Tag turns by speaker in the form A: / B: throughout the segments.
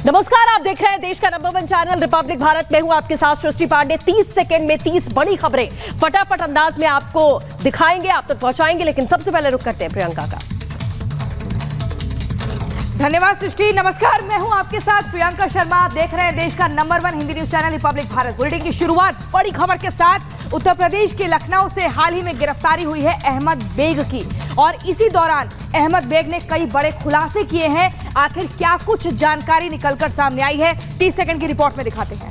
A: नमस्कार, आप देख रहे हैं देश का नंबर 1 चैनल रिपब्लिक भारत। में हूं आपके साथ सृष्टि पांडे। 30 सेकंड में 30 बड़ी खबरें फटाफट अंदाज में आपको दिखाएंगे, आप तक पहुंचाएंगे। लेकिन सबसे पहले रुक करते हैं प्रियंका का।
B: धन्यवाद सृष्टि। नमस्कार, मैं हूं आपके साथ प्रियंका शर्मा। आप देख रहे हैं देश का number 1 Hindi news channel Republic Bharat. Bulletin की शुरुआत बड़ी खबर के साथ। उत्तर प्रदेश के लखनऊ से हाल ही में गिरफ्तारी हुई है अहमद बेग की, और इसी दौरान अहमद बेग ने कई बड़े खुलासे किए हैं। आखिर क्या कुछ जानकारी निकलकर सामने आई है, 30 सेकंड की रिपोर्ट में दिखाते हैं।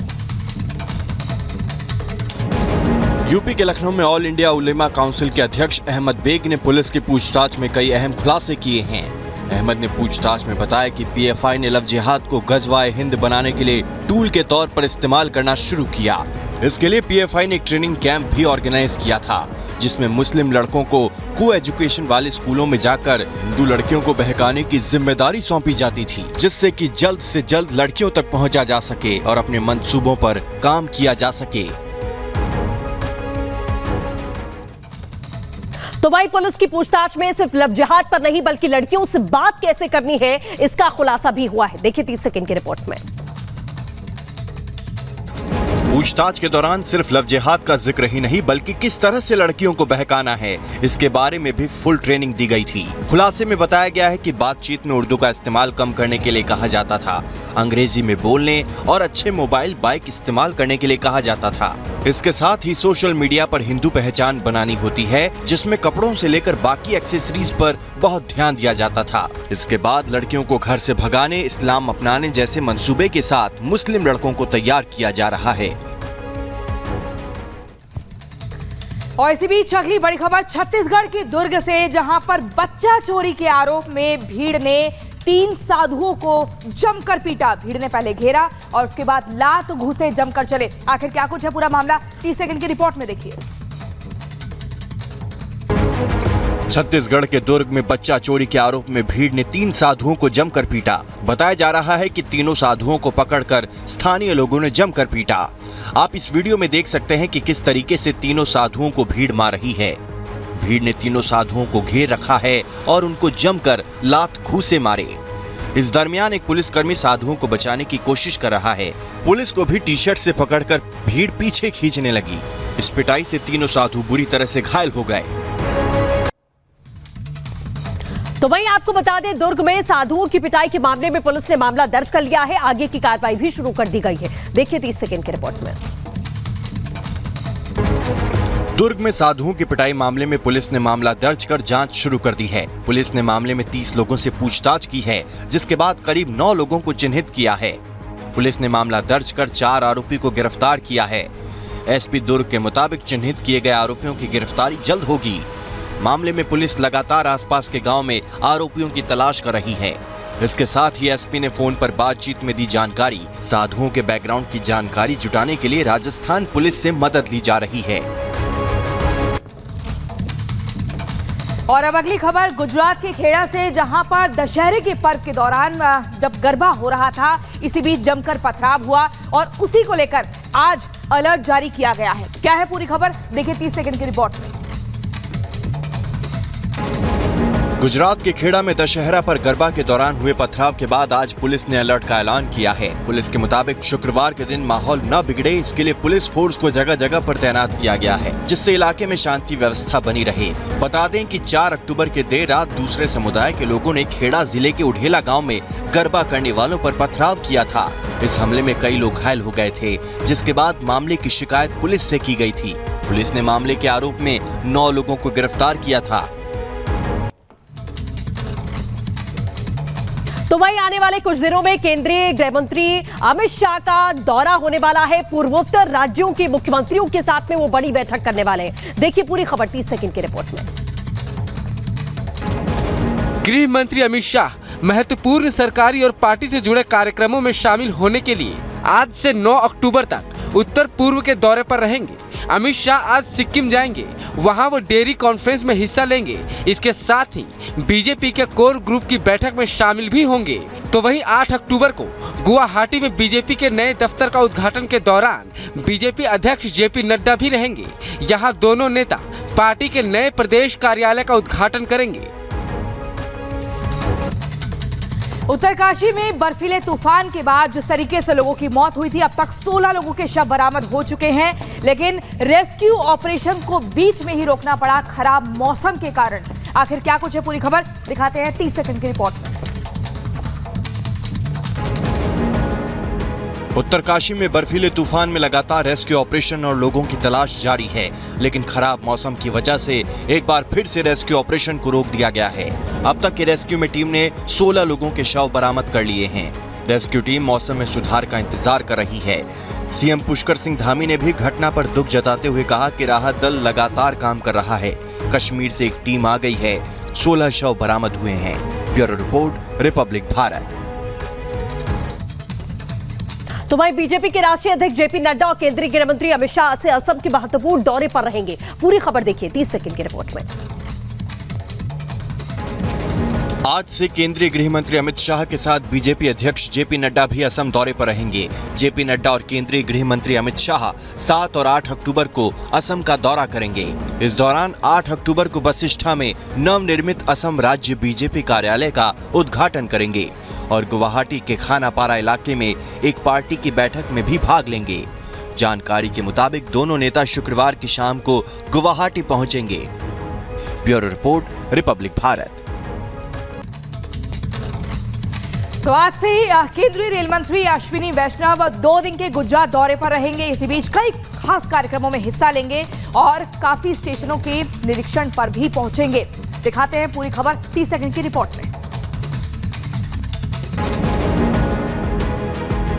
C: यूपी के लखनऊ में ऑल इंडिया उलेमा काउंसिल के अध्यक्ष अहमद बेग ने पुलिस की पूछताछ में कई अहम खुलासे किए हैं। अहमद ने पूछताछ में बताया कि पीएफआई ने लव जिहाद को गजवाए हिंद बनाने के लिए टूल के तौर पर इस्तेमाल करना शुरू किया। इसके लिए पीएफआई ने एक ट्रेनिंग कैंप भी ऑर्गेनाइज किया था, जिसमें मुस्लिम लड़कों को को एजुकेशन वाले स्कूलों में जाकर हिंदू लड़कियों को बहकाने की जिम्मेदारी सौंपी जाती थी, जिससे कि जल्द से जल्द लड़कियों तक पहुंचा जा सके और अपने मंसूबों पर काम किया जा सके।
A: तो वही पुलिस की पूछताछ में सिर्फ लव जिहाद पर नहीं बल्कि लड़कियों से बात कैसे करनी है, इसका खुलासा भी हुआ है। देखिए 30 सेकंड की रिपोर्ट में।
C: पूछताछ के दौरान सिर्फ लव जिहाद का जिक्र ही नहीं बल्कि किस तरह से लड़कियों को बहकाना है, इसके बारे में भी फुल ट्रेनिंग दी गई थी। खुलासे में बताया गया है कि बातचीत में उर्दू का इस्तेमाल कम करने के लिए कहा जाता था, अंग्रेजी में बोलने और अच्छे मोबाइल बाइक इस्तेमाल करने के लिए कहा जाता था। इसके साथ ही सोशल मीडिया पर हिंदू पहचान बनानी होती है, जिसमें कपड़ों से लेकर बाकी एक्सेसरीज पर बहुत ध्यान दिया जाता था। इसके बाद लड़कियों को घर से भगाने, इस्लाम अपनाने जैसे मंसूबे के साथ मुस्लिम लड़कों को तैयार किया जा रहा है।
B: और इसी बीच अगली बड़ी खबर छत्तीसगढ़ के दुर्ग से, जहां पर बच्चा चोरी के आरोप में भीड़ ने 3 साधुओं को जमकर पीटा। भीड़ ने पहले घेरा और उसके बाद लात घूंसे जमकर चले। आखिर क्या कुछ है पूरा मामला, 30 सेकंड की रिपोर्ट में देखिए।
C: छत्तीसगढ़ के दुर्ग में बच्चा चोरी के आरोप में भीड़ ने 3 साधुओं को जमकर पीटा। बताया जा रहा है कि तीनों साधुओं को पकड़कर स्थानीय लोगों ने जमकर पीटा। आप इस वीडियो में देख सकते हैं कि किस तरीके से तीनों साधुओं को भीड़ मार रही है। भीड़ ने तीनों साधुओं को घेर रखा है और उनको जमकर लात घूंसे मारे। इस दरमियान एक पुलिसकर्मी साधुओं को बचाने की कोशिश कर रहा है। पुलिस को भी टी-शर्ट से पकड़कर भीड़ पीछे खींचने लगी। इस पिटाई से तीनों साधु बुरी तरह से घायल हो गए।
A: तो वहीं आपको बता दें, दुर्ग में साधुओं की पिटाई के मामले में पुलिस ने मामला दर्ज कर लिया है। आगे की कार्रवाई भी शुरू कर दी गई है। देखिए 30 सेकंड की रिपोर्ट में।
C: दुर्ग में साधुओं की पिटाई मामले में पुलिस ने मामला दर्ज कर जांच शुरू कर दी है। पुलिस ने मामले में 30 लोगों से पूछताछ की है, जिसके बाद करीब 9 लोगों को चिन्हित किया है। पुलिस ने मामला दर्ज कर 4 आरोपी को गिरफ्तार किया है। एसपी दुर्ग के मुताबिक चिन्हित किए गए आरोपियों की गिरफ्तारी जल्द होगी। मामले में पुलिस लगातार आसपास के गांव में आरोपियों की तलाश कर रही है। इसके साथ ही एसपी ने फोन पर बातचीत में दी जानकारी। साधुओं के बैकग्राउंड की जानकारी जुटाने के लिए राजस्थान पुलिस से मदद ली जा रही है।
B: और अब अगली खबर गुजरात के खेड़ा से, जहां पर दशहरे के पर्व के दौरान जब गरबा हो रहा था, इसी बीच जमकर पथराव हुआ और उसी को लेकर आज अलर्ट जारी किया गया है। क्या है पूरी खबर, देखिए 30 सेकंड की रिपोर्ट में।
C: गुजरात के खेड़ा में दशहरा पर गरबा के दौरान हुए पथराव के बाद आज पुलिस ने अलर्ट का ऐलान किया है। पुलिस के मुताबिक शुक्रवार के दिन माहौल न बिगड़े, इसके लिए पुलिस फोर्स को जगह जगह पर तैनात किया गया है, जिससे इलाके में शांति व्यवस्था बनी रहे। बता दें कि 4 अक्टूबर के देर रात दूसरे समुदाय के लोगों ने खेड़ा जिले के उढेला गाँव में गरबा करने वालों पर पथराव किया था। इस हमले में कई लोग घायल हो गए थे, जिसके बाद मामले की शिकायत पुलिस से की गई थी। पुलिस ने मामले के आरोप में 9 लोगों को गिरफ्तार किया था।
A: तो वहीं आने वाले कुछ दिनों में केंद्रीय गृह मंत्री अमित शाह का दौरा होने वाला है। पूर्वोत्तर राज्यों के मुख्यमंत्रियों के साथ में वो बड़ी बैठक करने वाले हैं। देखिए पूरी खबर 30 सेकंड की रिपोर्ट में।
D: गृह मंत्री अमित शाह महत्वपूर्ण सरकारी और पार्टी से जुड़े कार्यक्रमों में शामिल होने के लिए आज से 9 अक्टूबर तक उत्तर पूर्व के दौरे पर रहेंगे। अमित शाह आज सिक्किम जाएंगे, वहां वो डेयरी कॉन्फ्रेंस में हिस्सा लेंगे। इसके साथ ही बीजेपी के कोर ग्रुप की बैठक में शामिल भी होंगे। तो वहीं 8 अक्टूबर को गुवाहाटी में बीजेपी के नए दफ्तर का उद्घाटन के दौरान बीजेपी अध्यक्ष जेपी नड्डा भी रहेंगे। यहां दोनों नेता पार्टी के नए प्रदेश कार्यालय का उद्घाटन करेंगे।
B: उत्तरकाशी में बर्फीले तूफान के बाद जिस तरीके से लोगों की मौत हुई थी, अब तक 16 लोगों के शव बरामद हो चुके हैं, लेकिन रेस्क्यू ऑपरेशन को बीच में ही रोकना पड़ा खराब मौसम के कारण। आखिर क्या कुछ है, पूरी खबर दिखाते हैं 30 सेकंड की रिपोर्ट में।
C: उत्तरकाशी में बर्फीले तूफान में लगातार रेस्क्यू ऑपरेशन और लोगों की तलाश जारी है, लेकिन खराब मौसम की वजह से एक बार फिर से रेस्क्यू ऑपरेशन को रोक दिया गया है। अब तक की रेस्क्यू में टीम ने 16 लोगों के शव बरामद कर लिए हैं। रेस्क्यू टीम मौसम में सुधार का इंतजार कर रही है। सीएम पुष्कर सिंह धामी ने भी घटना पर दुख जताते हुए कहा कि राहत दल लगातार काम कर रहा है। कश्मीर से एक टीम आ गई है, 16 शव बरामद हुए हैं। Bureau report, Republic Bharat.
A: तो वहीं बीजेपी के राष्ट्रीय अध्यक्ष जेपी नड्डा और केंद्रीय गृह मंत्री अमित शाह से असम के महत्वपूर्ण दौरे पर रहेंगे। पूरी खबर देखिए 30 सेकंड की रिपोर्ट में।
C: आज से केंद्रीय गृह मंत्री अमित शाह के साथ बीजेपी अध्यक्ष जेपी नड्डा भी असम दौरे पर रहेंगे। जेपी नड्डा और केंद्रीय गृह मंत्री अमित शाह 7 और 8 अक्टूबर को असम का दौरा करेंगे। इस दौरान 8 अक्टूबर को वशिष्ठा में नवनिर्मित असम राज्य बीजेपी कार्यालय का उद्घाटन करेंगे और गुवाहाटी के खानापारा इलाके में एक पार्टी की बैठक में भी भाग लेंगे। जानकारी के मुताबिक दोनों नेता शुक्रवार की शाम को गुवाहाटी पहुंचेंगे। Bureau report, Republic Bharat.
B: तो आज से ही केंद्रीय रेल मंत्री अश्विनी वैष्णव 2 दिन के गुजरात दौरे पर रहेंगे। इसी बीच कई खास कार्यक्रमों में हिस्सा लेंगे और काफी स्टेशनों के निरीक्षण पर भी पहुंचेंगे। दिखाते हैं पूरी खबर 30 सेकंड की रिपोर्ट में।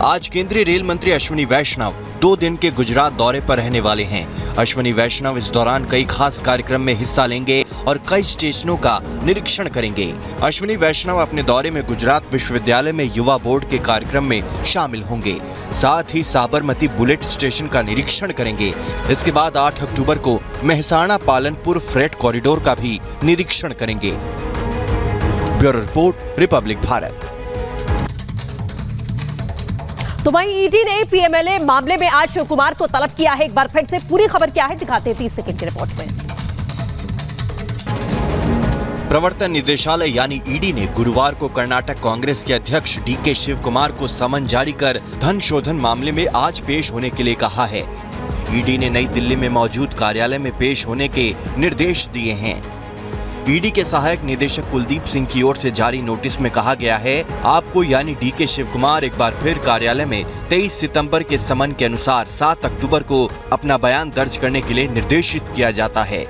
C: आज केंद्रीय रेल मंत्री अश्विनी वैष्णव 2 दिन के गुजरात दौरे पर रहने वाले हैं। अश्विनी वैष्णव इस दौरान कई खास कार्यक्रम में हिस्सा लेंगे और कई स्टेशनों का निरीक्षण करेंगे। अश्विनी वैष्णव अपने दौरे में गुजरात विश्वविद्यालय में युवा बोर्ड के कार्यक्रम में शामिल होंगे। साथ ही साबरमती बुलेट स्टेशन का निरीक्षण करेंगे। इसके बाद 8 अक्टूबर को मेहसाणा पालनपुर फ्रेट कॉरिडोर का भी निरीक्षण करेंगे। Bureau report, Republic Bharat.
A: तो वहीं ईडी ने पीएमएलए मामले में आज शिव कुमार को तलब किया है। एक बार फिर से पूरी खबर क्या है दिखाते हैं 30 सेकंड की रिपोर्ट में।
C: प्रवर्तन निदेशालय यानी ईडी ने गुरुवार को कर्नाटक कांग्रेस के अध्यक्ष डीके शिव कुमार को समन जारी कर धन शोधन मामले में आज पेश होने के लिए कहा है। ईडी ने नई दिल्ली में मौजूद कार्यालय में पेश होने के निर्देश दिए हैं। ईडी के सहायक निदेशक कुलदीप सिंह की ओर से जारी नोटिस में कहा गया है, आपको यानी डीके शिव कुमार एक बार फिर कार्यालय में 23 सितंबर के समन के अनुसार 7 अक्टूबर को अपना बयान दर्ज करने के लिए निर्देशित किया जाता है।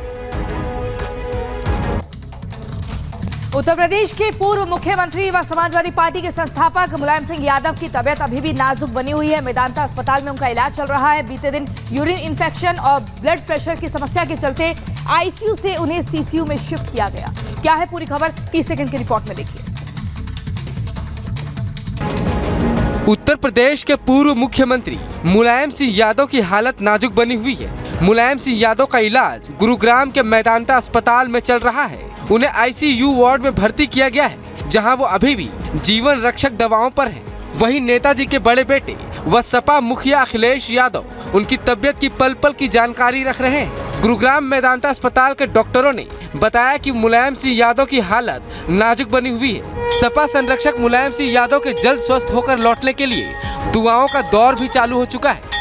B: उत्तर प्रदेश के पूर्व मुख्यमंत्री व समाजवादी पार्टी के संस्थापक मुलायम सिंह यादव की तबीयत अभी भी नाजुक बनी हुई है। मेदांता अस्पताल में उनका इलाज चल रहा है। बीते दिन यूरिन इन्फेक्शन और ब्लड प्रेशर की समस्या के चलते आईसीयू से उन्हें सीसीयू में शिफ्ट किया गया। क्या है पूरी खबर 30 सेकंड की रिपोर्ट में देखिए।
D: उत्तर प्रदेश के पूर्व मुख्यमंत्री मुलायम सिंह यादव की हालत नाजुक बनी हुई है। मुलायम सिंह यादव का इलाज गुरुग्राम के मेदांता अस्पताल में चल रहा है। उन्हें आईसीयू वार्ड में भर्ती किया गया है, जहां वो अभी भी जीवन रक्षक दवाओं पर हैं। वहीं नेताजी के बड़े बेटे व सपा मुखिया अखिलेश यादव उनकी तबियत की पल पल की जानकारी रख रहे हैं। गुरुग्राम मेदांता अस्पताल के डॉक्टरों ने बताया कि मुलायम सिंह यादव की हालत नाजुक बनी हुई है। सपा संरक्षक मुलायम सिंह यादव के जल्द स्वस्थ होकर लौटने के लिए दुआओं का दौर भी चालू हो चुका है।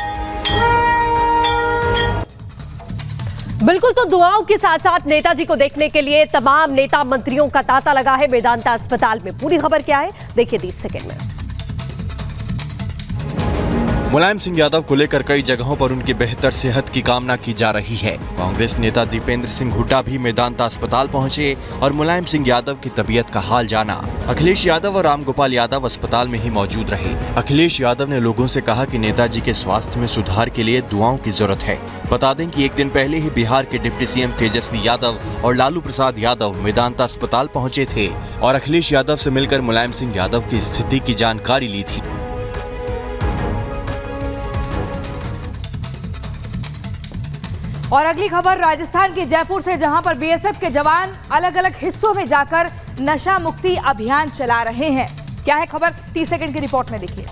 A: बिल्कुल, तो दुआओं के साथ साथ नेताजी को देखने के लिए तमाम नेता मंत्रियों का तांता लगा है मेदांता अस्पताल में। पूरी खबर क्या है देखिए 30 सेकंड में।
C: मुलायम सिंह यादव को लेकर कई जगहों पर उनकी बेहतर सेहत की कामना की जा रही है। कांग्रेस नेता दीपेंद्र सिंह हुड्डा भी मेदांता अस्पताल पहुंचे और मुलायम सिंह यादव की तबीयत का हाल जाना। अखिलेश यादव और रामगोपाल यादव अस्पताल में ही मौजूद रहे। अखिलेश यादव ने लोगों से कहा कि नेताजी के स्वास्थ्य में सुधार के लिए दुआओं की जरूरत है। बता दें कि एक दिन पहले ही बिहार के डिप्टी सीएम तेजस्वी यादव और लालू प्रसाद यादव मेदांता अस्पताल पहुंचे थे और अखिलेश यादव से मिलकर मुलायम सिंह यादव की स्थिति की जानकारी ली थी।
B: और अगली खबर राजस्थान के जयपुर से, जहां पर बीएसएफ के जवान अलग अलग हिस्सों में जाकर नशा मुक्ति अभियान चला रहे हैं। क्या है खबर 30 सेकंड की रिपोर्ट में देखिए।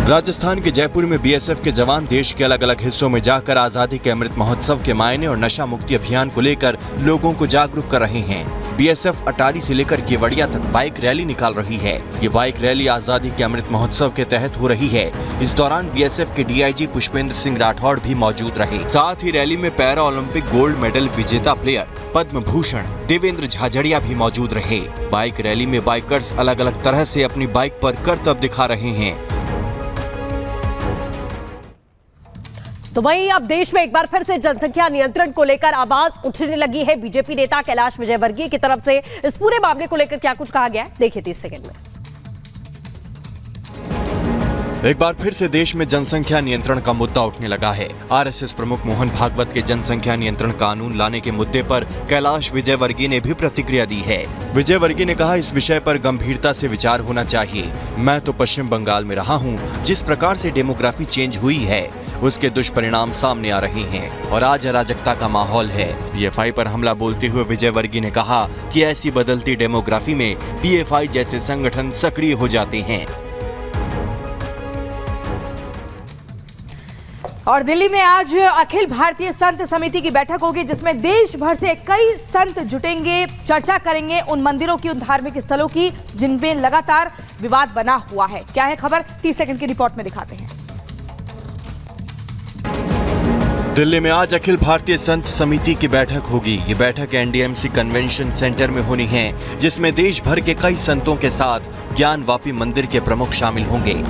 C: राजस्थान के जयपुर में बीएसएफ के जवान देश के अलग अलग हिस्सों में जाकर आजादी के अमृत महोत्सव के मायने और नशा मुक्ति अभियान को लेकर लोगों को जागरूक कर रहे हैं। बीएसएफ अटारी से लेकर केवड़िया तक बाइक रैली निकाल रही है। ये बाइक रैली आजादी के अमृत महोत्सव के तहत हो रही है। इस दौरान बीएसएफ के डीआईजी पुष्पेंद्र सिंह राठौड़ भी मौजूद रहे। साथ ही रैली में पैरा ओलंपिक गोल्ड मेडल विजेता प्लेयर पद्म भूषण देवेंद्र झाझड़िया भी मौजूद रहे। बाइक रैली में बाइकर्स अलग अलग तरह से अपनी बाइक पर करतब दिखा रहे हैं।
A: तो वहीं अब देश में एक बार फिर से जनसंख्या नियंत्रण को लेकर आवाज उठने लगी है। बीजेपी नेता कैलाश विजयवर्गीय की तरफ से इस पूरे मामले को लेकर क्या कुछ कहा गया है, देखिए 30 सेकंड में।
C: एक बार फिर से देश में जनसंख्या नियंत्रण का मुद्दा उठने लगा है। आरएसएस प्रमुख मोहन भागवत के जनसंख्या नियंत्रण कानून लाने के मुद्दे पर कैलाश विजयवर्गीय ने भी प्रतिक्रिया दी है। विजयवर्गीय ने कहा, इस विषय पर गंभीरता से विचार होना चाहिए। मैं तो पश्चिम बंगाल में रहा हूँ। जिस प्रकार से डेमोग्राफी चेंज हुई है उसके दुष्परिणाम सामने आ रहे हैं और आज अराजकता का माहौल है। पीएफआई पर हमला बोलते हुए विजयवर्गीय ने कहा कि ऐसी बदलती डेमोग्राफी में पीएफआई जैसे संगठन सक्रिय हो जाते हैं।
B: और दिल्ली में आज अखिल भारतीय संत समिति की बैठक होगी, जिसमें देश भर से कई संत जुटेंगे, चर्चा करेंगे उन मंदिरों की, उन धार्मिक स्थलों की जिनमें लगातार विवाद बना हुआ है। क्या है खबर, 30 सेकंड की रिपोर्ट में दिखाते हैं।
C: दिल्ली में आज अखिल भारतीय संत समिति की बैठक होगी। ये बैठक एनडीएमसी कन्वेंशन सेंटर में होनी है, जिसमें देश भर के कई संतों के साथ ज्ञानवापी मंदिर के प्रमुख शामिल होंगे।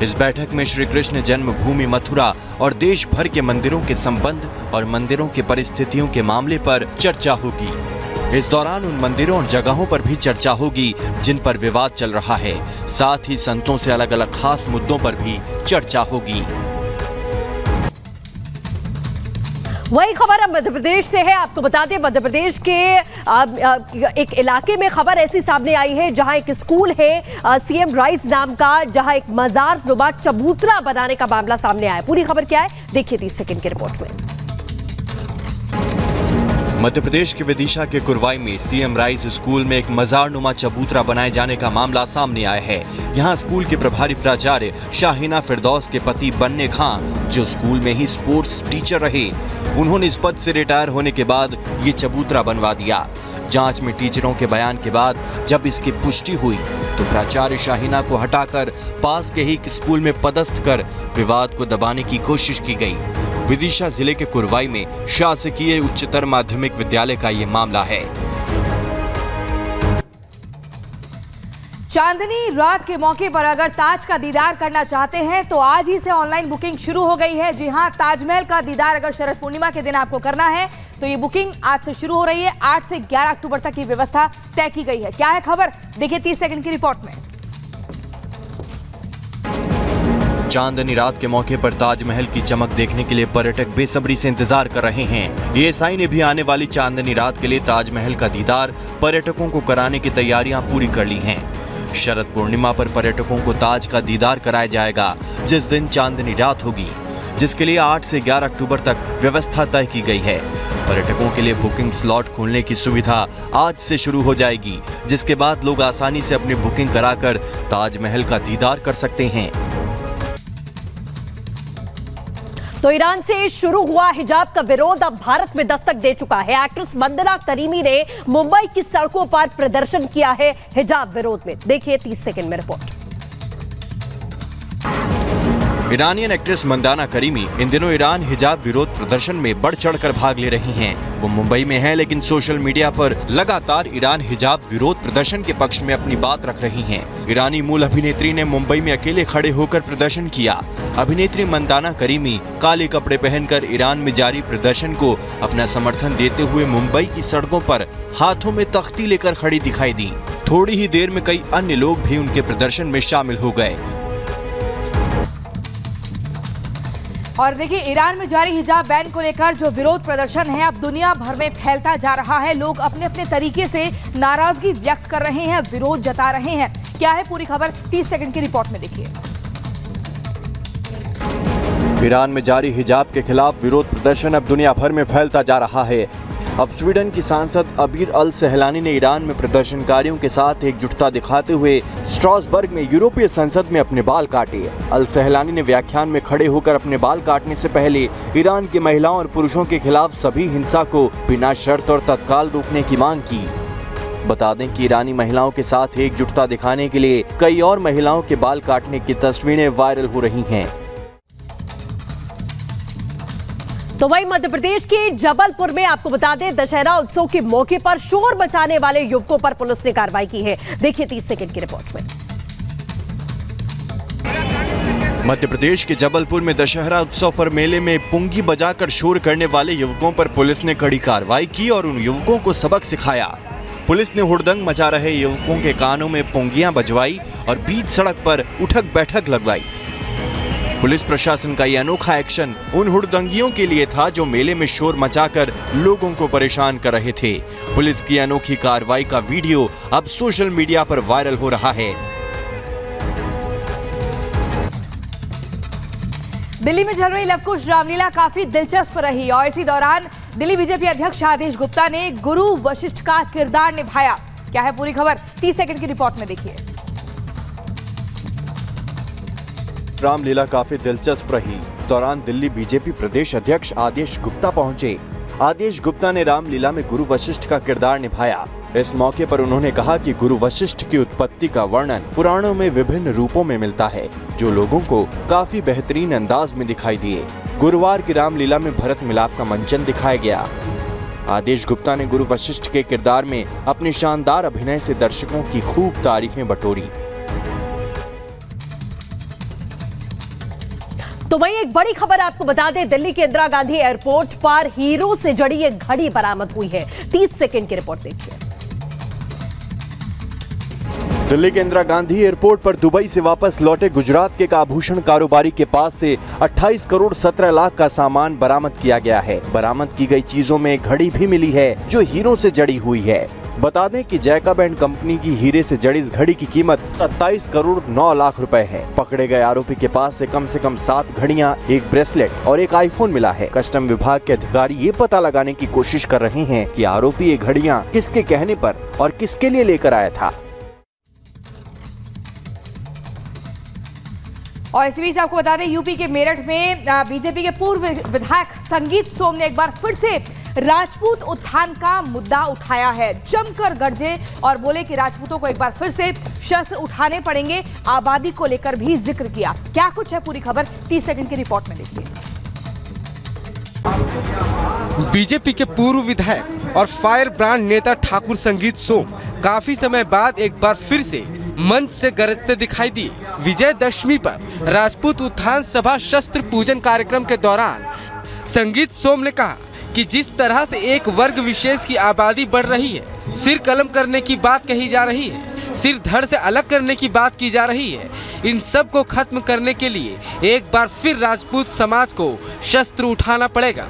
C: इस बैठक में श्री कृष्ण जन्मभूमि मथुरा और देश भर के मंदिरों के संबंध और मंदिरों के परिस्थितियों के मामले पर चर्चा होगी। इस दौरान उन मंदिरों और जगहों पर भी चर्चा होगी जिन पर विवाद चल रहा है। साथ ही संतों से अलग अलग खास मुद्दों पर भी चर्चा होगी।
A: वही खबर अब मध्य प्रदेश से है। आपको बता दें, मध्य प्रदेश के एक इलाके में खबर ऐसी सामने आई है जहां एक स्कूल है सीएम राइज नाम का, जहां एक मजार नुमा चबूतरा बनाने का मामला सामने आया। पूरी खबर क्या है, देखिए 30 सेकंड की रिपोर्ट में।
C: मध्य प्रदेश के विदिशा के कुरवाई में सीएम राइज स्कूल में एक मजार नुमा चबूतरा बनाए जाने का मामला सामने आया है। यहाँ स्कूल के प्रभारी प्राचार्य शाहिना फिरदौस के पति बन्ने खान, जो स्कूल में ही स्पोर्ट्स टीचर रहे, उन्होंने इस पद से रिटायर होने के बाद ये चबूतरा बनवा दिया। जांच में टीचरों के बयान के बाद जब इसकी पुष्टि हुई तो प्राचार्य शाहिना को हटाकर पास के ही स्कूल में पदस्थ कर विवाद को दबाने की कोशिश की गई। विदिशा जिले के कुरवाई में शासकीय उच्चतर माध्यमिक विद्यालय का ये मामला है।
B: चांदनी रात के मौके पर अगर ताज का दीदार करना चाहते हैं तो आज ही से ऑनलाइन बुकिंग शुरू हो गई है। जी हां, ताजमहल का दीदार अगर शरद पूर्णिमा के दिन आपको करना है तो ये बुकिंग आज से शुरू हो रही है। 8 से 11 अक्टूबर तक की व्यवस्था तय की गई है। क्या है खबर, देखिए 30 सेकंड की रिपोर्ट में।
C: चांदनी रात के मौके पर ताजमहल की चमक देखने के लिए पर्यटक बेसब्री से इंतजार कर रहे हैं। एएसआई ने भी आने वाली चांदनी रात के लिए ताजमहल का दीदार पर्यटकों को कराने की तैयारियां पूरी कर ली हैं। शरद पूर्णिमा पर पर्यटकों को ताज का दीदार कराया जाएगा, जिस दिन चांदनी रात होगी, जिसके लिए 8 से 11 अक्टूबर तक व्यवस्था तय की गई है। पर्यटकों के लिए बुकिंग स्लॉट खोलने की सुविधा आज से शुरू हो जाएगी, जिसके बाद लोग आसानी से अपनी बुकिंग कराकर ताजमहल का दीदार कर सकते हैं।
A: तो ईरान से शुरू हुआ हिजाब का विरोध अब भारत में दस्तक दे चुका है। एक्ट्रेस मंदना करीमी ने मुंबई की सड़कों पर प्रदर्शन किया है हिजाब विरोध में। देखिए 30 सेकंड में report.
C: Iranian actress Mandana Karimi इन दिनों ईरान हिजाब विरोध प्रदर्शन में बढ़ चढ़कर भाग ले रही हैं। वो मुंबई में हैं, लेकिन सोशल मीडिया पर लगातार ईरान हिजाब विरोध प्रदर्शन के पक्ष में अपनी बात रख रही हैं। ईरानी मूल अभिनेत्री ने मुंबई में अकेले खड़े होकर प्रदर्शन किया। अभिनेत्री मंदाना करीमी काले कपड़े पहनकर ईरान में जारी प्रदर्शन को अपना समर्थन देते हुए मुंबई की सड़कों पर हाथों में तख्ती लेकर खड़ी दिखाई दी। थोड़ी ही देर में कई अन्य लोग भी उनके प्रदर्शन में शामिल हो गए।
B: और देखिए, ईरान में जारी हिजाब बैन को लेकर जो विरोध प्रदर्शन है अब दुनिया भर में फैलता जा रहा है। लोग अपने अपने तरीके से नाराजगी व्यक्त कर रहे हैं, विरोध जता रहे हैं। क्या है पूरी खबर, 30 सेकंड की रिपोर्ट में देखिए।
C: ईरान में जारी हिजाब के खिलाफ विरोध प्रदर्शन अब दुनिया भर में फैलता जा रहा है। अब स्वीडन की सांसद अबीर अल सहलानी ने ईरान में प्रदर्शनकारियों के साथ एकजुटता दिखाते हुए स्ट्रासबर्ग में यूरोपीय संसद में अपने बाल काटे। अल सहलानी ने व्याख्यान में खड़े होकर अपने बाल काटने से पहले ईरान की महिलाओं और पुरुषों के खिलाफ सभी हिंसा को बिना शर्त और तत्काल रोकने की मांग की। बता दें कि ईरानी महिलाओं के साथ एकजुटता दिखाने के लिए कई और महिलाओं के बाल काटने की तस्वीरें वायरल हो रही हैं।
A: तो वहीं मध्य प्रदेश के जबलपुर में आपको बता दें, दशहरा उत्सव के मौके पर शोर मचाने वाले युवकों पर पुलिस ने कार्रवाई की है। देखिए 30 सेकंड की रिपोर्ट में।
C: मध्य प्रदेश के जबलपुर में दशहरा उत्सव पर मेले में पुंगी बजाकर शोर करने वाले युवकों पर पुलिस ने कड़ी कार्रवाई की और उन युवकों को सबक सिखाया। पुलिस ने हुड़दंग मचा रहे युवकों के कानों में पुंगियां बजवाई और बीच सड़क पर उठक बैठक लगवाई। पुलिस प्रशासन का ये अनोखा एक्शन उन हुड़दंगियों के लिए था जो मेले में शोर मचाकर लोगों को परेशान कर रहे थे। पुलिस की अनोखी कार्रवाई का वीडियो अब सोशल मीडिया पर वायरल हो रहा है।
B: दिल्ली में चल रही लवकुश रामलीला काफी दिलचस्प रही और इसी दौरान दिल्ली बीजेपी अध्यक्ष आदेश गुप्ता ने गुरु वशिष्ठ का किरदार निभाया। क्या है पूरी खबर, 30 सेकंड की रिपोर्ट में देखिए।
C: रामलीला काफी दिलचस्प रही। दौरान दिल्ली बीजेपी प्रदेश अध्यक्ष आदेश गुप्ता पहुंचे। आदेश गुप्ता ने रामलीला में गुरु वशिष्ठ का किरदार निभाया। इस मौके पर उन्होंने कहा कि गुरु वशिष्ठ की उत्पत्ति का वर्णन पुराणों में विभिन्न रूपों में मिलता है, जो लोगों को काफी बेहतरीन अंदाज में दिखाई दिए। गुरुवार की रामलीला में भरत मिलाप का मंचन दिखाया गया। आदेश गुप्ता ने गुरु वशिष्ठ के किरदार में अपने शानदार अभिनय से दर्शकों की खूब तारीफें बटोरी।
A: तो वहीं एक बड़ी खबर आपको बता दें, दिल्ली के इंदिरा गांधी एयरपोर्ट पर हीरो से जड़ी एक घड़ी बरामद हुई है। 30 सेकंड की रिपोर्ट देखिए।
C: दिल्ली के इंदिरा गांधी एयरपोर्ट पर दुबई से वापस लौटे गुजरात के एक आभूषण कारोबारी के पास से 28 करोड़ 17 लाख का सामान बरामद किया गया है। बरामद की गई चीजों में एक घड़ी भी मिली है जो हीरो से जड़ी हुई है। बता दें कि जैकब एंड कंपनी की हीरे से जड़ी इस घड़ी की कीमत 27 करोड़ 9 लाख रुपए है। पकड़े गए आरोपी के पास से कम 7 घड़ियां, एक ब्रेसलेट और एक आईफोन मिला है। कस्टम विभाग के अधिकारी ये पता लगाने की कोशिश कर रहे हैं कि आरोपी ये घड़ियां किसके कहने पर और किसके लिए लेकर आया था।
B: और इस बीच आपको बता दें, यूपी के मेरठ में बीजेपी के पूर्व विधायक संगीत सोम ने एक बार फिर से राजपूत उत्थान का मुद्दा उठाया है। जमकर गरजे और बोले कि राजपूतों को एक बार फिर से शस्त्र उठाने पड़ेंगे। आबादी को लेकर भी जिक्र किया। क्या कुछ है पूरी खबर, 30 सेकंड की रिपोर्ट में देखिए।
D: बीजेपी के पूर्व विधायक और फायर ब्रांड नेता ठाकुर संगीत सोम काफी समय बाद एक बार फिर से मंच से गरजते दिखाई दिए। विजयदशमी पर राजपूत उत्थान सभा शस्त्र पूजन कार्यक्रम के दौरान संगीत सोम ने कहा कि जिस तरह से एक वर्ग विशेष की आबादी बढ़ रही है, सिर कलम करने की बात कही जा रही है, सिर धड़ से अलग करने की बात की जा रही है, इन सब को खत्म करने के लिए एक बार फिर राजपूत समाज को शस्त्र उठाना पड़ेगा।